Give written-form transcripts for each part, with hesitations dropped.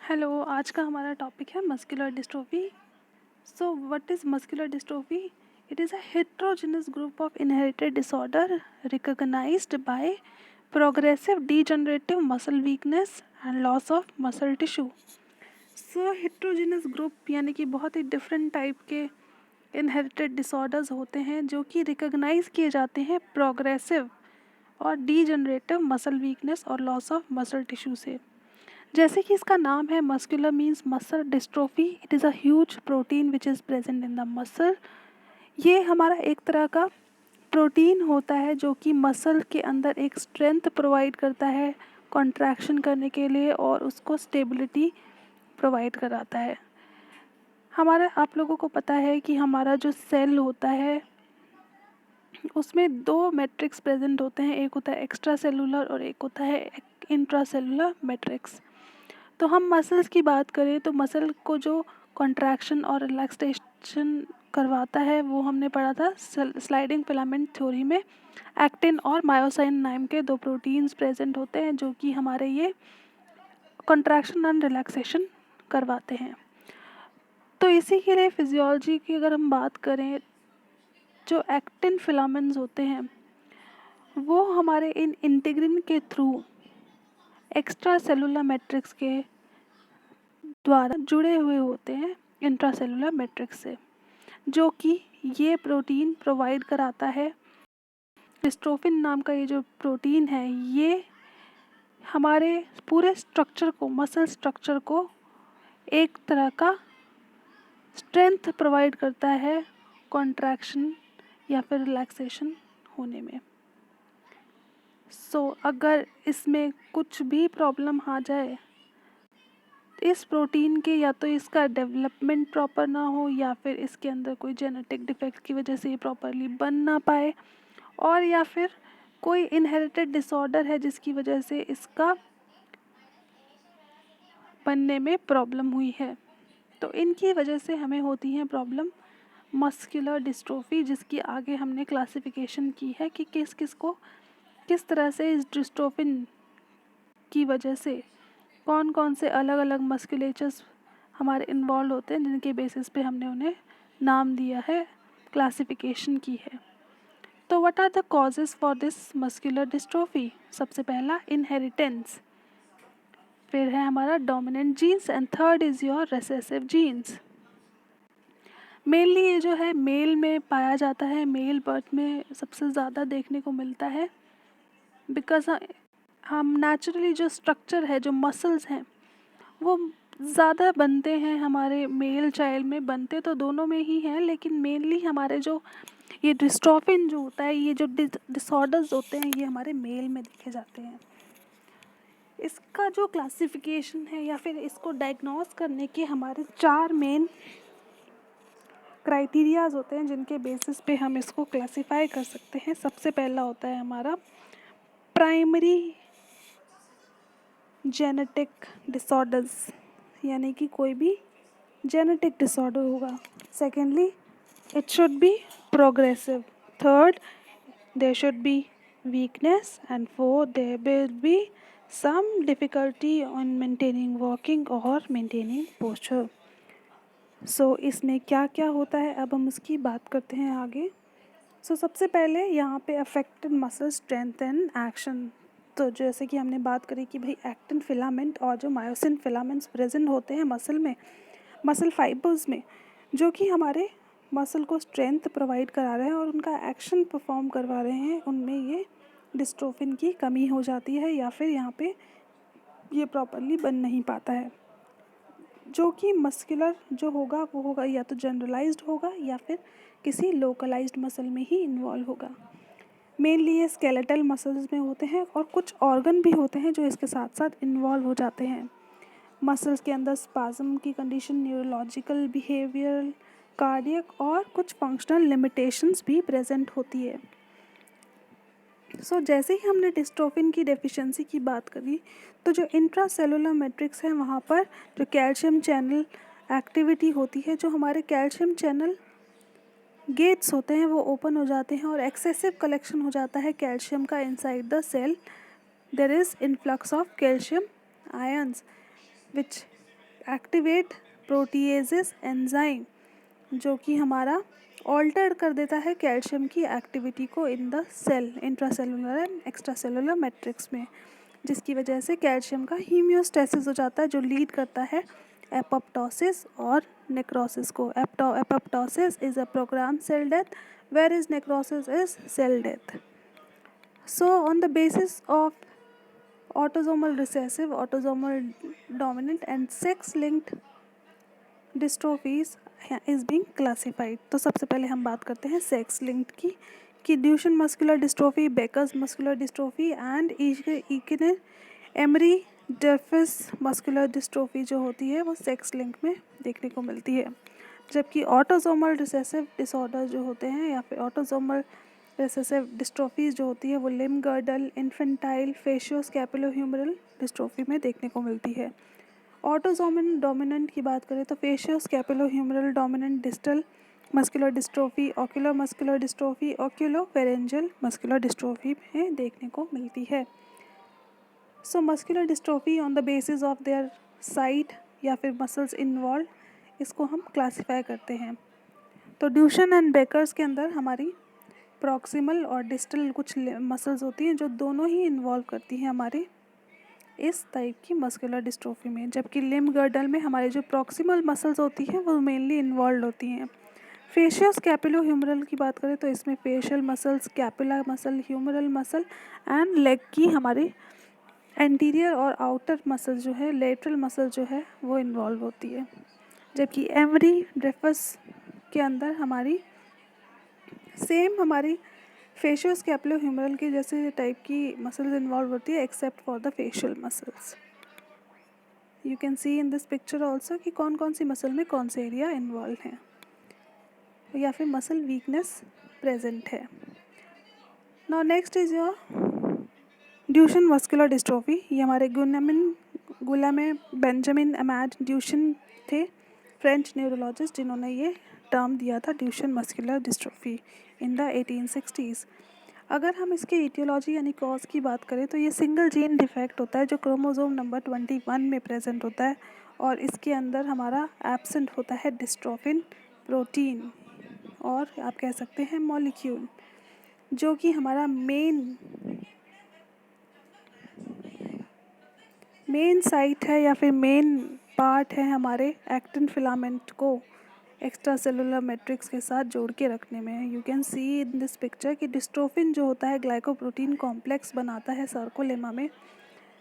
Hello, आज का हमारा टॉपिक है muscular dystrophy. So what is muscular dystrophy? It is a heterogeneous group of inherited disorder recognized by progressive degenerative muscle weakness and loss of muscle tissue. So heterogeneous group यानी कि बहुत ही different type के inherited disorders होते हैं जो कि recognise किए जाते हैं प्रोग्रेसिव और डीजनरेटिव मसल वीकनेस और लॉस ऑफ मसल टिश्यू से। जैसे कि इसका नाम है, muscular means muscle dystrophy. It is a huge protein which is present in the muscle. ये हमारा एक तरह का प्रोटीन होता है जो कि मसल के अंदर एक स्ट्रेंथ प्रोवाइड करता है कॉन्ट्रैक्शन करने के लिए और उसको स्टेबिलिटी प्रोवाइड कराता है। हमारा आप लोगों को पता है कि हमारा जो सेल होता है उसमें दो मैट्रिक्स प्रेजेंट होते हैं, एक होता है एक्स्ट्रा सेलुलर और एक होता है इंट्रा सेलुलर मैट्रिक्स। तो हम मसल्स की बात करें तो मसल को जो कॉन्ट्रैक्शन और रिलैक्सेशन करवाता है वो हमने पढ़ा था स्लाइडिंग फिलामेंट थ्योरी में। एक्टिन और मायोसाइन नाम के दो प्रोटीन्स प्रेजेंट होते हैं जो कि हमारे ये कॉन्ट्रैक्शन एंड रिलैक्सेशन करवाते हैं। तो इसी के लिए फिजियोलॉजी की अगर हम बात करें, जो एक्टिन फिलामेंट्स होते हैं वो हमारे इन इंटीग्रिन के थ्रू एक्स्ट्रा सेलुलर मैट्रिक्स के द्वारा जुड़े हुए होते हैं इंट्रासेलुलर मैट्रिक्स से, जो कि ये प्रोटीन प्रोवाइड कराता है। डिस्ट्रोफिन नाम का ये जो प्रोटीन है ये हमारे पूरे स्ट्रक्चर को, मसल स्ट्रक्चर को एक तरह का स्ट्रेंथ प्रोवाइड करता है कॉन्ट्रैक्शन या फिर रिलैक्सेशन होने में। अगर इसमें कुछ भी प्रॉब्लम आ जाए, इस प्रोटीन के या तो इसका डेवलपमेंट प्रॉपर ना हो या फिर इसके अंदर कोई जेनेटिक डिफेक्ट की वजह से ये प्रॉपरली बन ना पाए, और या फिर कोई इनहेरिटेड डिसऑर्डर है जिसकी वजह से इसका बनने में प्रॉब्लम हुई है, तो इनकी वजह से हमें होती है प्रॉब्लम मस्कुलर डिस्ट्रोफी, जिसकी आगे हमने क्लासिफिकेशन की है कि किस किस को किस तरह से इस डिस्ट्रोफिन की वजह से कौन कौन से अलग अलग मस्कुलेचर्स हमारे इन्वॉल्व होते हैं, जिनके बेसिस पे हमने उन्हें नाम दिया है, क्लासिफिकेशन की है। तो what are the causes for this muscular dystrophy? सबसे पहला इनहेरिटेंस, फिर है हमारा dominant genes and third is your recessive genes. Mainly ये जो है मेल में पाया जाता है, मेल बर्थ में सबसे ज़्यादा देखने को मिलता है, बिकॉज हम नेचुरली जो स्ट्रक्चर है, जो मसल्स हैं वो ज़्यादा बनते हैं हमारे मेल चाइल्ड में। बनते तो दोनों में ही हैं, लेकिन मेनली हमारे जो ये डिस्ट्रोफिन जो होता है, ये जो डिसऑर्डर्स होते हैं, ये हमारे मेल में देखे जाते हैं। इसका जो क्लासिफिकेशन है या फिर इसको डायग्नोस करने के हमारे 4 मेन क्राइटेरियाज होते हैं जिनके बेसिस पे हम इसको क्लासिफाई कर सकते हैं। सबसे पहला होता है हमारा प्राइमरी जेनेटिक डिसऑर्डर्स, यानी कि कोई भी जेनेटिक डिसऑर्डर होगा। Secondly, it should be progressive. Third, there should be weakness, and fourth, there will be some difficulty on maintaining walking और मेंटेनिंग पोस्चर। इसमें क्या क्या होता है, अब हम उसकी बात करते हैं आगे। सबसे पहले यहाँ पे affected muscle strength and action. तो जैसे कि हमने बात करी कि भाई एक्टिन फिलामेंट और जो मायोसिन फिलामेंट्स प्रेजेंट होते हैं मसल में, मसल फाइबर्स में, जो कि हमारे मसल को स्ट्रेंथ प्रोवाइड करा रहे हैं और उनका एक्शन परफॉर्म करवा रहे हैं, उनमें ये डिस्ट्रोफिन की कमी हो जाती है या फिर यहाँ पे ये प्रॉपरली बन नहीं पाता है, जो कि मस्कुलर जो होगा वो होगा या तो जनरलाइज्ड होगा या फिर किसी लोकलाइज्ड मसल में ही इन्वॉल्व होगा। मेनली ये स्केलेटल मसल्स में होते हैं और कुछ ऑर्गन भी होते हैं जो इसके साथ साथ इन्वॉल्व हो जाते हैं। मसल्स के अंदर स्पाज्म की कंडीशन, न्यूरोलॉजिकल, बिहेवियरल, कार्डियक और कुछ फंक्शनल लिमिटेशंस भी प्रेजेंट होती है। जैसे ही हमने डिस्ट्रोफिन की डेफिशिएंसी की बात करी, तो जो इंट्रासेलुलर मैट्रिक्स है वहाँ पर जो कैल्शियम चैनल एक्टिविटी होती है, जो हमारे कैल्शियम चैनल गेट्स होते हैं वो ओपन हो जाते हैं और एक्सेसिव कलेक्शन हो जाता है कैल्शियम का inside the cell. There is influx of calcium ions which activate proteases enzyme, जो कि हमारा ऑल्टर कर देता है कैल्शियम की एक्टिविटी को in the cell, intracellular and extracellular matrix में, जिसकी वजह से कैल्शियम का हीमियोस्टेसिस हो जाता है, जो लीड करता है एपोप्टोसिस और नेक्रोसिस को. Apoptosis is a program cell death, where is necrosis is cell death. So on the basis of autosomal recessive, autosomal dominant and sex-linked dystrophies is being classified. तो सबसे पहले हम बात करते हैं सेक्स लिंक्ड की, कि Duchenne muscular dystrophy, Becker's muscular dystrophy and इकिने एमरी डर्फिस मस्कुलर डिस्ट्रोफी जो होती है वो सेक्स लिंक में देखने को मिलती है, जबकि ऑटोसोमल रिसेसिव डिसऑर्डर जो होते हैं या फिर ऑटोसोमल रिसेसिव डिस्ट्रोफीज जो होती है वो लिम्ब गर्डल, इन्फेंटाइल, फेशियोस्कैपुलोह्यूमरल डिस्ट्रोफी में देखने को मिलती है. ऑटोसोमल डोमिनेंट की बात करें तो facioscapulohumeral dominant distal muscular dystrophy, ocular muscular dystrophy, oculopharyngeal muscular dystrophy में देखने को मिलती है. So muscular dystrophy on the basis of their site या फिर मसल्स इन्वॉल्व, इसको हम क्लासीफाई करते हैं. तो ड्यूशन एंड बेकर्स के अंदर हमारी प्रॉक्सिमल और डिस्टल कुछ मसल्स होती हैं जो दोनों ही इन्वॉल्व करती हैं हमारे इस टाइप की मस्कुलर डिस्ट्रोफी में, जबकि लिम्ब गर्डल में हमारी जो प्रॉक्सिमल मसल्स होती हैं वो मेनली इन्वॉल्व होती हैं. फेशियोस्कैपुलोह्यूमरल की बात करें तो इसमें facial muscles, scapula muscle, humeral muscle and leg की हमारी एंटीरियर और आउटर मसल जो है, लेटरल मसल जो है वो इन्वॉल्व होती है. जबकि एमरी ड्रेफस के अंदर हमारी सेम हमारी फेशियोस्कैपुलोह्यूमरल की जैसे टाइप की मसल्स इन्वॉल्व होती है except for the facial muscles. You can see in this picture also कि कौन कौन सी मसल में कौन से एरिया इन्वॉल्व हैं या फिर मसल वीकनेस प्रेजेंट है. Now next is your Duchenne muscular dystrophy. ये हमारे गुलामे बेंजामिन अमाड ड्यूशन थे, फ्रेंच न्यूरोलॉजिस्ट, जिन्होंने ये टर्म दिया था Duchenne muscular dystrophy in the 1860s. अगर हम इसके इटियोलॉजी यानी कॉज की बात करें तो ये सिंगल जीन डिफेक्ट होता है जो क्रोमोसोम नंबर 21 में प्रेजेंट होता है, और इसके अंदर हमारा एब्सेंट होता है डिस्ट्रोफिन प्रोटीन, और आप कह सकते हैं मॉलिक्यूल, जो कि हमारा मेन साइट है या फिर मेन पार्ट है हमारे एक्टिन फिलामेंट को एक्स्ट्रा सेलुलर मैट्रिक्स के साथ जोड़ के रखने में. You can see in this picture कि डिस्ट्रोफिन जो होता है ग्लाइकोप्रोटीन कॉम्प्लेक्स बनाता है सर्कोलेमा में,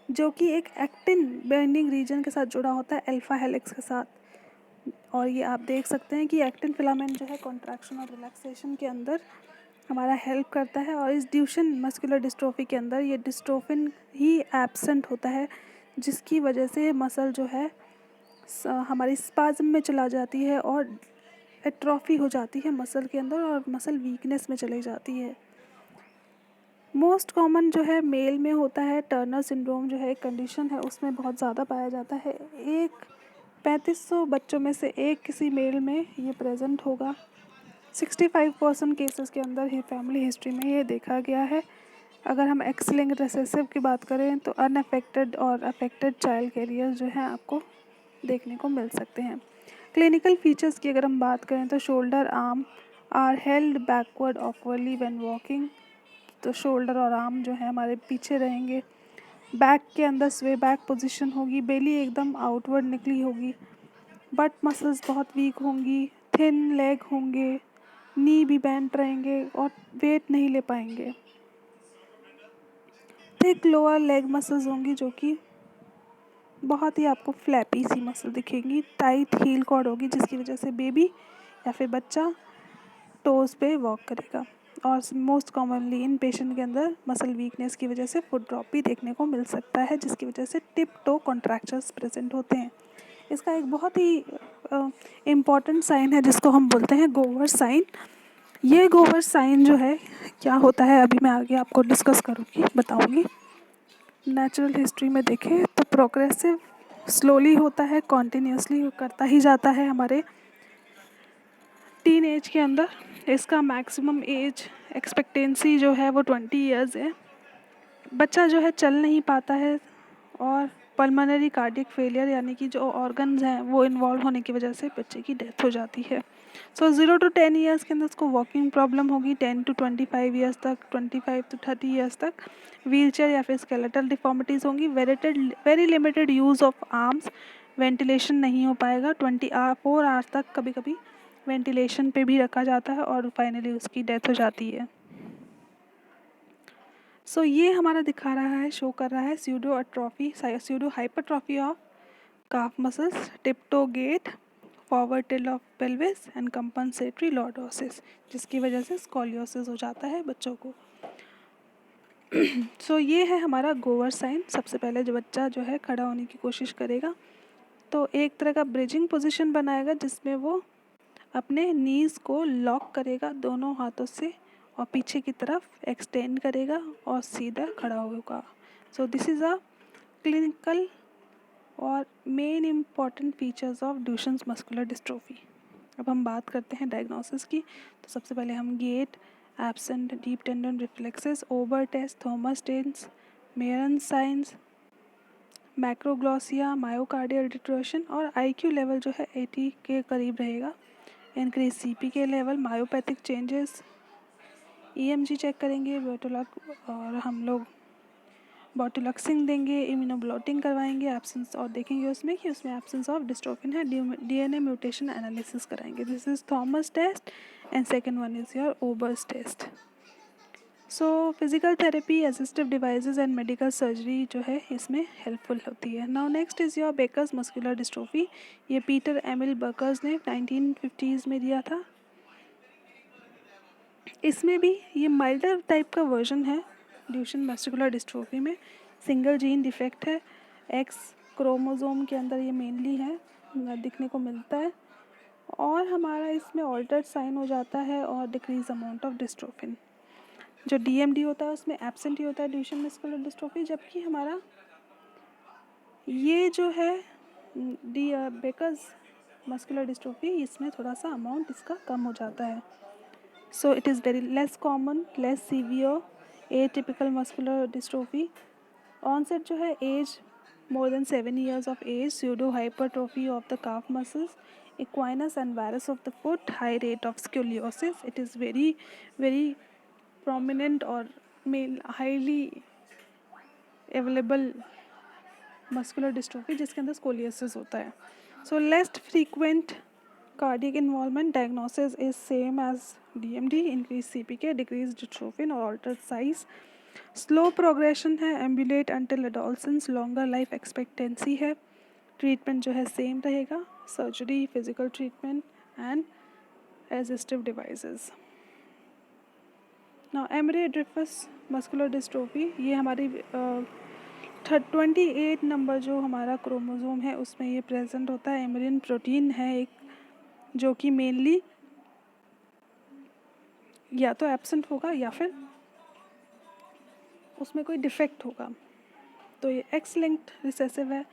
जो कि एक एक्टिन बाइंडिंग रीजन के साथ जुड़ा होता है अल्फा हेलिक्स के साथ. और ये आप देख सकते हैं कि एक्टिन फिलामेंट जो है कॉन्ट्रैक्शन और रिलैक्सेशन के अंदर हमारा हेल्प करता है, और इस ड्यूशन मस्कुलर डिस्ट्रोफी के अंदर ये डिस्ट्रोफिन ही एब्सेंट होता है, जिसकी वजह से मसल जो है हमारी स्पाज्म में चला जाती है और एट्रोफी हो जाती है मसल के अंदर, और मसल वीकनेस में चली जाती है. मोस्ट कॉमन जो है मेल में होता है. टर्नर सिंड्रोम जो है एक कंडीशन है, उसमें बहुत ज़्यादा पाया जाता है. 3500 बच्चों में से एक किसी मेल में ये प्रेजेंट होगा. 65% केसेस के अंदर ही फैमिली हिस्ट्री में ये देखा गया है. अगर हम एक्स लिंक्ड रिसेसिव की बात करें तो अनअफेक्टेड और अफेक्टेड चाइल्ड कैरियर्स जो हैं आपको देखने को मिल सकते हैं. क्लिनिकल फीचर्स की अगर हम बात करें तो shoulder arm are held backward awkwardly when walking. तो शोल्डर और आर्म जो है हमारे पीछे रहेंगे. बैक के अंदर स्वे बैक पोजीशन होगी. बेली एकदम आउटवर्ड निकली होगी. बट मसल्स बहुत वीक होंगी. थिन लेग होंगे. नी भी बेंट रहेंगे और वेट नहीं ले पाएंगे. थिक लोअर लेग मसल्स होंगी जो कि बहुत ही आपको फ्लैपी सी मसल दिखेंगी. टाइट हील कॉर्ड होगी जिसकी वजह से बेबी या फिर बच्चा टोज पे वॉक करेगा. और मोस्ट कॉमनली इन पेशेंट के अंदर मसल वीकनेस की वजह से फुट ड्रॉप भी देखने को मिल सकता है, जिसकी वजह से टिप टो कॉन्ट्रैक्चर्स प्रेजेंट होते हैं. इसका एक बहुत ही इम्पॉर्टेंट साइन है जिसको हम बोलते हैं गोवर साइन. ये गोवर साइन जो है क्या होता है अभी मैं आगे आपको डिस्कस करूँगी, बताऊँगी. नेचुरल हिस्ट्री में देखें तो प्रोग्रेसिव स्लोली होता है, कॉन्टीन्यूसली करता ही जाता है. हमारे टीन एज के अंदर इसका मैक्सिमम एज एक्सपेक्टेंसी जो है वो 20 ईयर्स है. बच्चा जो है चल नहीं पाता है और पल्मोनरी कार्डियक फेलियर यानी कि जो ऑर्गन्स हैं वो इन्वॉल्व होने की वजह से बच्चे की डेथ हो जाती है। सो 0 to 10 ईयर्स के अंदर उसको वॉकिंग प्रॉब्लम होगी, 10 to 25 ईयर्स तक, 25 to 30 ईयर्स तक व्हीलचेयर या फिर स्केलेटल डिफॉर्मिटीज़ होंगी। Very limited use of arms, ventilation नहीं हो पाएगा, 4 आवर्स तक कभी कभी वेंटिलेशन पे भी रखा जाता है और फाइनली उसकी डेथ हो जाती है। सो ये हमारा दिखा रहा है, शो कर रहा है pseudo hypertrophy of calf muscles, tiptoe gait, forward tilt of pelvis and compensatory lordosis, जिसकी वजह से स्कॉलियोसिस हो जाता है बच्चों को। सो ये है हमारा गोवर साइन। सबसे पहले जो बच्चा जो है खड़ा होने की कोशिश करेगा तो एक तरह का ब्रिजिंग पोजीशन बनाएगा जिसमें वो अपने नीज़ को लॉक करेगा दोनों हाथों से और पीछे की तरफ एक्सटेंड करेगा और सीधा खड़ा होगा। So this is a clinical और main important features of Duchenne's muscular dystrophy. अब हम बात करते हैं डायग्नोसिस की। तो सबसे पहले हम gait, absent deep tendon reflexes, Ober test, Thomas टेंस, मेरन साइंस, मैक्रोग्लॉसिया, मायोकार्डियल डिट्रोशन और आईक्यू लेवल जो है 80 के करीब रहेगा। इंक्रीज सीपी के level, myopathic changes, EMG check करेंगे, और हम लोग बोटुलक्सिन देंगे, इम्यूनोब्लोटिंग करवाएंगे, एब्सेंस और देखेंगे उसमें कि उसमें एब्सेंस ऑफ डिस्ट्रोफिन है, डीएनए म्यूटेशन एनालिसिस कराएंगे। This is Thomas test and second one is your Ober's test. So physical therapy, assistive devices and medical surgery जो है इसमें हेल्पफुल होती है। Now next is your Becker's muscular dystrophy. ये Peter Emil Becker's ने 1950s में दिया था। इसमें भी ये माइल्डर टाइप का वर्जन है ड्यूशेन मस्कुलर डिस्ट्रोफी में। सिंगल जीन डिफेक्ट है, एक्स क्रोमोसोम के अंदर ये मेनली है, दिखने को मिलता है और हमारा इसमें ऑल्टर्ड साइन हो जाता है और डिक्रीज अमाउंट ऑफ डिस्ट्रोफिन। जो डीएमडी होता है उसमें एब्सेंट ही होता है ड्यूशेन मस्कुलर डिस्ट्रोफी, जबकि हमारा ये जो है बेकर्स मस्कुलर डिस्ट्रोफी इसमें थोड़ा सा अमाउंट इसका कम हो जाता है। So it is very less common, less severe, atypical muscular dystrophy. Onset जो है age more than 7 years of age, pseudo hypertrophy of the calf muscles, equinus and varus of the foot, high rate of scoliosis. It is very prominent or highly available muscular dystrophy जिसके अंदर scoliosis होता है. So less frequent cardiac involvement, diagnosis is same as DMD, increased CPK, decreased dystrophin or altered size. Slow progression है, ambulate until adolescence, longer life expectancy है. Treatment जो है same रहेगा, surgery, physical treatment and assistive devices. Now Emery-Dreifuss muscular dystrophy, ये हमारी 28 number जो हमारा chromosome है उसमें ये प्रेजेंट होता है। एमरिन प्रोटीन है एक जो कि मेनली या तो एब्सेंट होगा या फिर उसमें कोई डिफेक्ट होगा। तो ये एक्स लिंक्ड रिसेसिव है,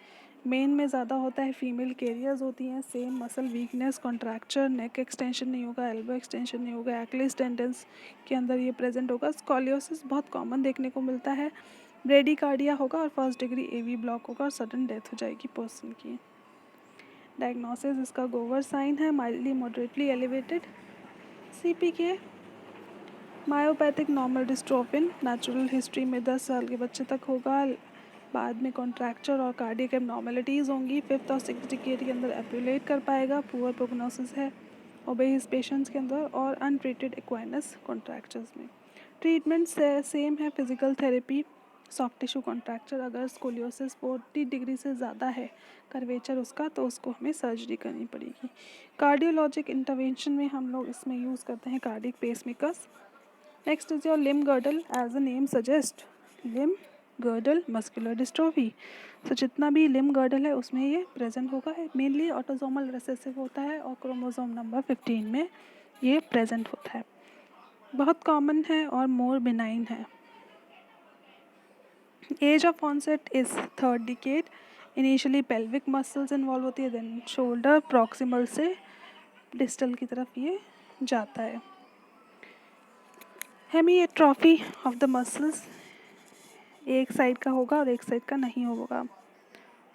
मेन में ज़्यादा होता है, फीमेल कैरियर्स होती हैं। सेम मसल वीकनेस, कॉन्ट्रैक्चर, नेक एक्सटेंशन नहीं होगा, एल्बो एक्सटेंशन नहीं होगा, एक्लिस टेंडेंस के अंदर ये प्रेजेंट होगा। स्कॉलियोसिस बहुत कॉमन देखने को मिलता है, ब्रेडिकार्डिया होगा और फर्स्ट डिग्री एवी ब्लॉक होगा और सडन डेथ हो जाएगी पर्सन की। डायग्नोसिस इसका गोवर साइन है, mildly moderately elevated CPK, myopathic normal dystrophin, natural history में 10 साल के बच्चे तक होगा, बाद में कॉन्ट्रैक्चर और कार्डियक एबनॉर्मलिटीज़ होंगी। 5th और 6th डिकेड के अंदर एब्यूलेट कर पाएगा, पुअर प्रोग्नोसिस है ओबेस पेशेंट्स के अंदर और अनट्रीटेड एक्वाइनस कॉन्ट्रैक्चर्स में। ट्रीटमेंट सेम है, physical therapy, soft tissue contracture. अगर स्कोलियोसिस 40 डिग्री से ज़्यादा है कर्वेचर उसका तो उसको हमें सर्जरी करनी पड़ेगी। कार्डियोलॉजिक इंटरवेंशन में हम लोग इसमें यूज़ करते हैं cardiac pacemakers. Next is your limb girdle, as a name suggest, limb girdle muscular dystrophy. तो जितना भी लिम्ब गर्डल है उसमें ये प्रेजेंट होगा, मेनली ऑटोसोमल रिसेसिव होता है और क्रोमोसोम नंबर 15 में ये प्रेजेंट होता है। बहुत कॉमन है और मोर बिनाइन है। Age of onset is 3rd decade. Initially pelvic muscles involve होती है, देन शोल्डर, प्रॉक्सिमल से डिस्टल की तरफ ये जाता है। हेमीएट्रॉफी ऑफ द मसल्स, एक साइड का होगा और एक साइड का नहीं होगा।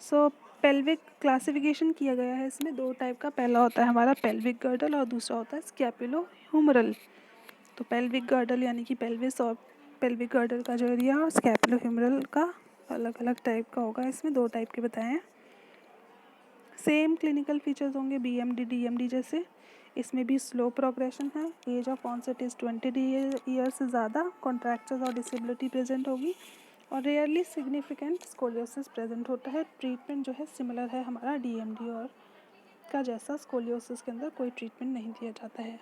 सो पेल्विक क्लासिफिकेशन किया गया है इसमें दो टाइप का, पहला होता है हमारा पेल्विक गर्डल और दूसरा होता है स्कैपुलो ह्यूमरल। तो पेल्विक गर्डल यानी कि पेल्विस और पेल्विक गर्डल का जो एरिया और स्कैपुलो ह्यूमरल का अलग अलग टाइप का होगा। इसमें दो टाइप के बताए हैं। सेम क्लिनिकल फीचर्स होंगे BMD DMD जैसे। इसमें भी स्लो प्रोग्रेशन है। Age of onset is 20 year से ज़्यादा। कॉन्ट्रैक्चर्स और डिसेबिलिटी प्रेजेंट होगी और रेयरली सिग्निफिकेंट स्कोलियोसिस प्रेजेंट होता है। ट्रीटमेंट जो है सिमिलर है हमारा DMD और का जैसा। स्कोलियोसिस के अंदर कोई ट्रीटमेंट नहीं दिया जाता है।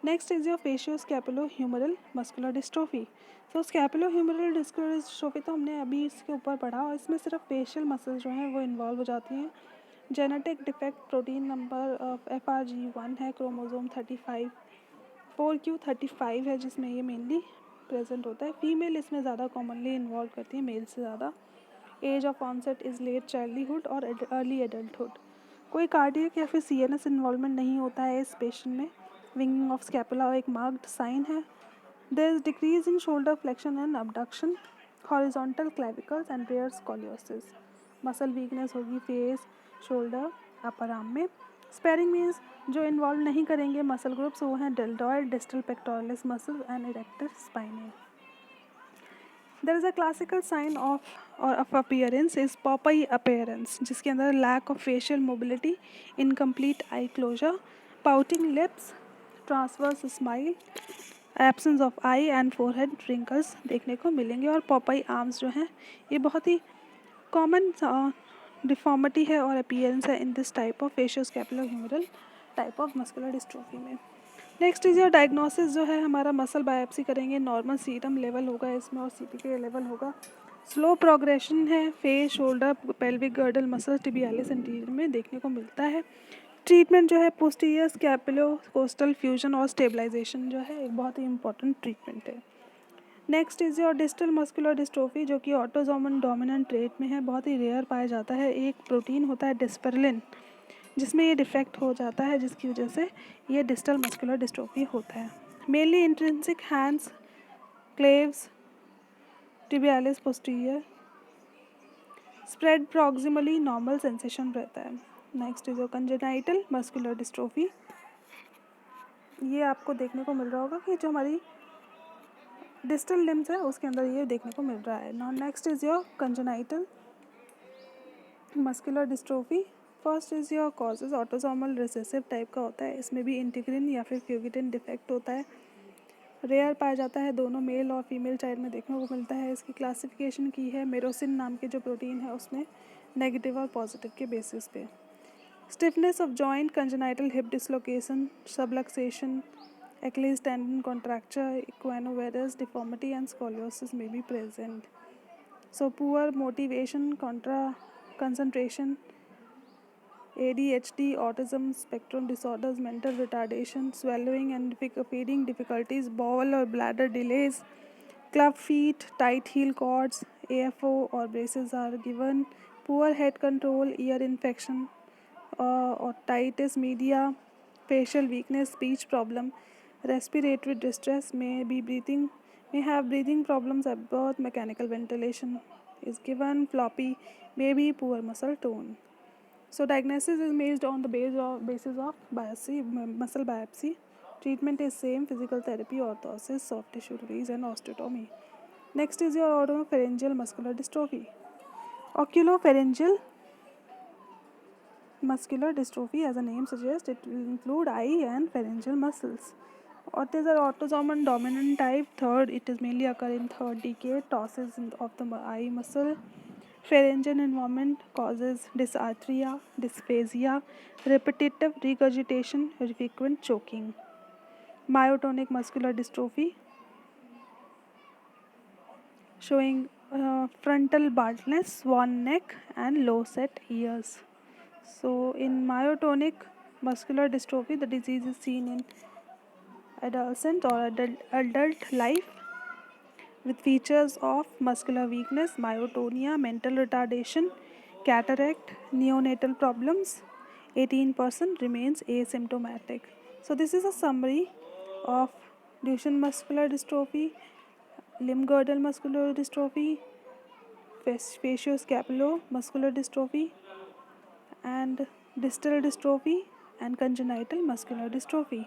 Next is your facioscapulohumeral muscular dystrophy. तो स्कैपुलोह्यूमरल मस्कुलर डिस्ट्रोफी तो हमने अभी इसके ऊपर पढ़ा और इसमें सिर्फ फेशियल मसल्स जो हैं वो इन्वॉल्व हो जाती हैं। Genetic defect protein number of FRG1 है, क्रोमोसोम 35 4q35 है जिसमें ये मेनली प्रेजेंट होता है। फीमेल इसमें ज़्यादा कॉमनली इन्वॉल्व करती है मेल से ज़्यादा। Age of onset is late childhood और अर्ली एडल्टहुड। कोई कार्डियक या फिर CNS इन्वॉल्वमेंट नहीं होता है इस पेशेंट में। विंगिंग ऑफ स्कैपुला एक मार्क्ड साइन है। There is decrease in shoulder flexion and abduction, horizontal clavicles and rare scoliosis. Muscle weakness होगी फेस, शोल्डर, अपर आर्म में। स्पेयरिंग मीन्स जो इन्वॉल्व नहीं करेंगे मसल ग्रुप्स वो हैं deltoid, distal pectoralis muscle and erector spinal. There is a classical sign of appearance is Popeye appearance, जिसके अंदर lack of facial mobility, incomplete eye closure, pouting lips, transverse smile, absence of I and forehead wrinkles देखने को मिलेंगे। और पॉपई arms जो हैं ये बहुत ही कॉमन डिफॉर्मिटी है और अपीयरेंस है in this type of facioscapulohumeral type of muscular dystrophy में। नेक्स्ट इज योर डायग्नोसिस जो है हमारा मसल बायोप्सी करेंगे। नॉर्मल सीरम लेवल होगा इसमें और CPK लेवल होगा। स्लो प्रोग्रेशन है face, shoulder, pelvic girdle muscle, tibialis anterior में देखने को मिलता है। ट्रीटमेंट जो है पोस्टीरियर स्कैपुलो कोस्टल फ्यूजन और स्टेबलाइजेशन जो है एक बहुत ही इंपॉर्टेंट ट्रीटमेंट है। Next is your distal muscular dystrophy जो कि ऑटोसोमल डोमिनेंट ट्रेट में है, बहुत ही रेयर पाया जाता है। एक प्रोटीन होता है डिस्पेरलिन जिसमें ये डिफेक्ट हो जाता है जिसकी वजह से ये डिस्टल मस्कुलर डिस्ट्रोफी होता है। Mainly intrinsic hands, calves, tibialis posterior, spread proximally normal sensation रहता है। Next is your congenital muscular dystrophy. ये आपको देखने को मिल रहा होगा कि जो हमारी डिस्टल लिम्स है उसके अंदर ये देखने को मिल रहा है। Now next is your congenital muscular dystrophy. First is your causes autosomal recessive type का होता है। इसमें भी इंटीग्रिन या फिर फ्यूगिटिन डिफेक्ट होता है। रेयर पाया जाता है, दोनों मेल और फीमेल चाइल्ड में देखने को मिलता है। इसकी क्लासिफिकेशन की है मेरोसिन नाम के जो प्रोटीन है उसमें नेगेटिव और पॉजिटिव के बेसिस पे। Stiffness of joint, congenital hip dislocation, subluxation, Achilles tendon contracture, equinovarus deformity and scoliosis may be present. So poor motivation, concentration, ADHD, autism spectrum disorders, mental retardation, swallowing and feeding difficulties, bowel or bladder delays, club feet, tight heel cords, AFO or braces are given. Poor head control, ear infection, otitis media, facial weakness, speech problem, respiratory distress, may have breathing problems above mechanical ventilation is given. Floppy, maybe poor muscle tone. So diagnosis is made on the basis of biopsy, muscle biopsy. Treatment is same: physical therapy, orthosis, soft tissue release, and osteotomy. Next is your oropharyngeal muscular dystrophy. Oculopharyngeal muscular dystrophy, as the name suggests, it will include eye and pharyngeal muscles. What is an autosomal dominant type? Third, it is mainly occur in third decade. Ptosis of the eye muscle. Pharyngeal involvement causes dysarthria, dysphagia, repetitive regurgitation, frequent choking. Myotonic muscular dystrophy showing frontal baldness, swan neck, and low set ears. So, in myotonic muscular dystrophy, the disease is seen in adolescent or adult life with features of muscular weakness, myotonia, mental retardation, cataract, neonatal problems. 18% remains asymptomatic. So, this is a summary of Duchenne muscular dystrophy, limb girdle muscular dystrophy, facioscapulomuscular dystrophy, and distal dystrophy, and congenital muscular dystrophy.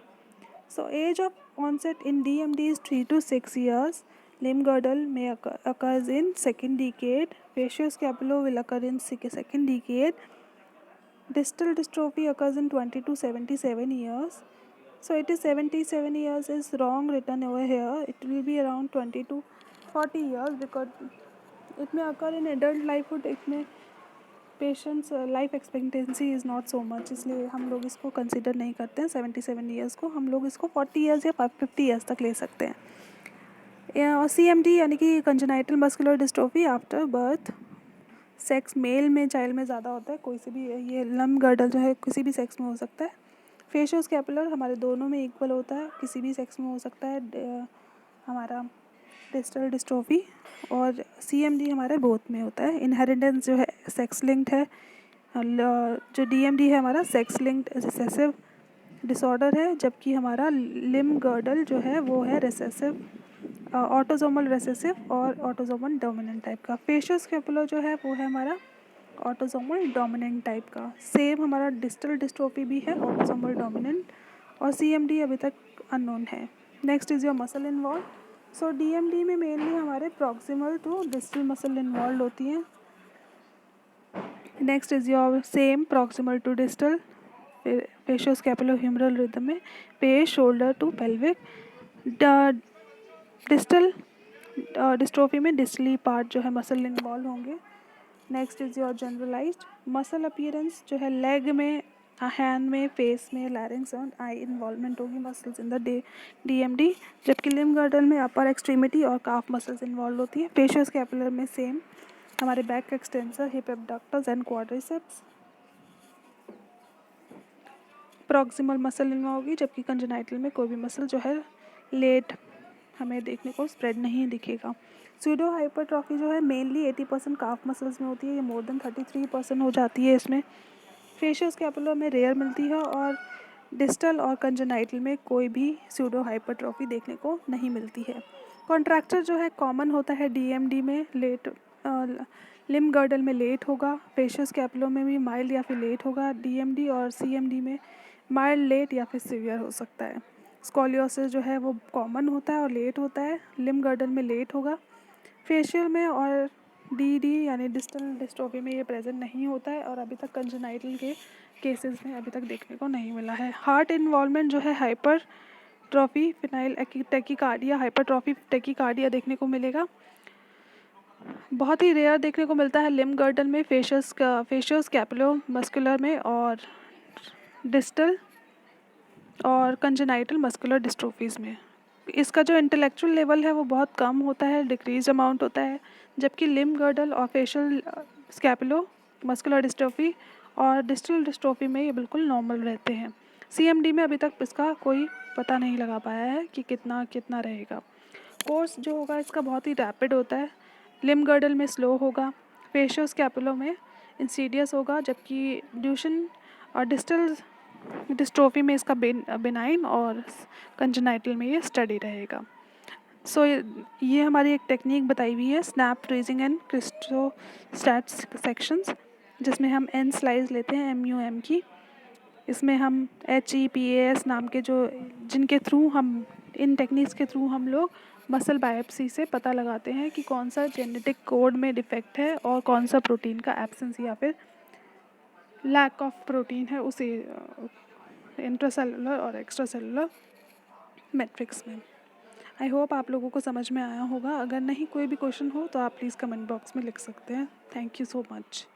So age of onset in DMD is 3 to 6 years. Limb girdle may occurs in second decade. Facioscapulo will occur in second decade. Distal dystrophy occurs in 20 to 77 years. So it is 77 years is wrong written over here. It will be around 20 to 40 years because it may occur in adult lifehood. It may patients life expectancy is not so much, इसलिए हम लोग इसको consider नहीं करते हैं 77 years को. हम लोग इसको 40 ईयर्स या 50 ईयर्स तक ले सकते हैं. और CMD यानी कि congenital muscular dystrophy after birth, sex mail में चाइल्ड में ज़्यादा होता है. कोई से भी ये लम्ब गर्डल जो है किसी भी सेक्स में हो सकता है. फेशियोस्कैपुलर हमारे दोनों में इक्वल होता है, किसी भी सेक्स में हो सकता है. हमारा डिस्टल डिस्ट्रोफी और CMD हमारे बोथ में होता है. इनहेरिटेंस जो है सेक्स लिंक्ड है. जो DMD है हमारा सेक्स लिंक्ड रिसेसिव डिसऑर्डर है, जबकि हमारा लिम्ब गर्डल जो है वो है रिसेसिव, ऑटोसोमल रिसेसिव और ऑटोसोमल डोमिनेंट टाइप का. फेशियोस्कैपुलर जो है वो है हमारा ऑटोसोमल डोमिनेंट टाइप का. सेम हमारा डिस्टल डिस्ट्रोफी भी है ऑटोसोमल डोमिनेंट, और CMD अभी तक अननोन है. Next is your muscle involve. So DMD में मेनली हमारे proximal to distal muscle involve होती हैं. Next is your same proximal to distal. Facioscapulohumeral rhythm में पेश shoulder to pelvic. Distal dystrophy में डिस्टली पार्ट जो है मसल इन्वॉल्व होंगे. Next is your generalized muscle appearance जो है लेग में, हैंड में, फेस में, लैरिंग्स और आई इन्वॉल्वमेंट होगी मसल्स इन द DMD, जबकि लिम्ब गर्डल में अपर एक्सट्रीमिटी और काफ मसल्स इन्वॉल्व होती है. फेशियोस्कैपुलर में सेम हमारे back extensor, hip abductors and quadriceps. Proximal muscle involve होगी, जबकि कंजेनाइटल में कोई भी मसल जो है लेट हमें देखने को स्प्रेड नहीं दिखेगा. सूडो हाइपरट्रॉफी जो है मेनली 80% काफ मसल्स में होती है. ये मोर देन 33% हो जाती है इसमें. फेशियोस्कैपुलर में रेयर मिलती है, और डिस्टल और कंजेनाइटल में कोई भी सूडो हाइपरट्रॉफी देखने को नहीं मिलती है. कॉन्ट्रैक्चर जो है कॉमन होता है DMD में, लेट लिम्ब गर्डल में लेट होगा. फेशियोस्कैपुलर में भी माइल्ड या फिर लेट होगा. DMD और CMD में माइल्ड, लेट या फिर सीवियर हो सकता है. स्कॉलियोसिस जो है वो कॉमन होता है और लेट होता है. लिम्ब गर्डल में लेट होगा. फेशियल में और DD यानी डिस्टल डिस्ट्रोफी में ये प्रेजेंट नहीं होता है, और अभी तक कंजेनाइटल के केसेस में अभी तक देखने को नहीं मिला है. हार्ट इन्वॉल्वमेंट जो है hypertrophy phenyl tachycardia, hypertrophy tachycardia देखने को मिलेगा. बहुत ही रेयर देखने को मिलता है लिम्ब गर्डल में, फेशियोस्कैपुलोमस्कुलर में, और डिस्टल और कंजेनाइटल मस्कुलर डिस्ट्रोफीज़ में. इसका जो इंटेलेक्चुअल लेवल है वो बहुत कम होता है, डिक्रीज अमाउंट होता है, जबकि लिम्ब गर्डल और फेशियल स्कैपुलो मस्कुलर डिस्ट्रोफी और डिस्टल डिस्ट्रोफी में ये बिल्कुल नॉर्मल रहते हैं. CMD में अभी तक इसका कोई पता नहीं लगा पाया है कि कितना कितना रहेगा. कोर्स जो होगा इसका बहुत ही रैपिड होता है. लिम्ब गर्डल में स्लो होगा, फेशियोस्कैपुलो में इंसीडियस होगा, जबकि ड्यूशन और डिस्टल डिस्ट्रोफी में इसका बिनाइन, और कंजेनाइटल में ये स्टडी रहेगा. सो ये हमारी एक टेक्निक बताई हुई है, स्नैप फ्रीजिंग एंड क्रिस्टोस्टैट सेक्शंस, जिसमें हम N स्लाइस लेते हैं MUM की. इसमें हम HEPAS नाम के जिनके थ्रू हम इन टेक्निक्स के थ्रू हम लोग मसल बायोप्सी से पता लगाते हैं कि कौन सा जेनेटिक कोड में डिफेक्ट है और कौन सा प्रोटीन का एब्सेंस या फिर लैक ऑफ प्रोटीन है उसे इंट्रासेलुलर और एक्स्ट्रा सेलुलर मैट्रिक्स में. आई होप आप लोगों को समझ में आया होगा. अगर नहीं कोई भी क्वेश्चन हो तो आप प्लीज़ कमेंट बॉक्स में लिख सकते हैं. Thank you so much.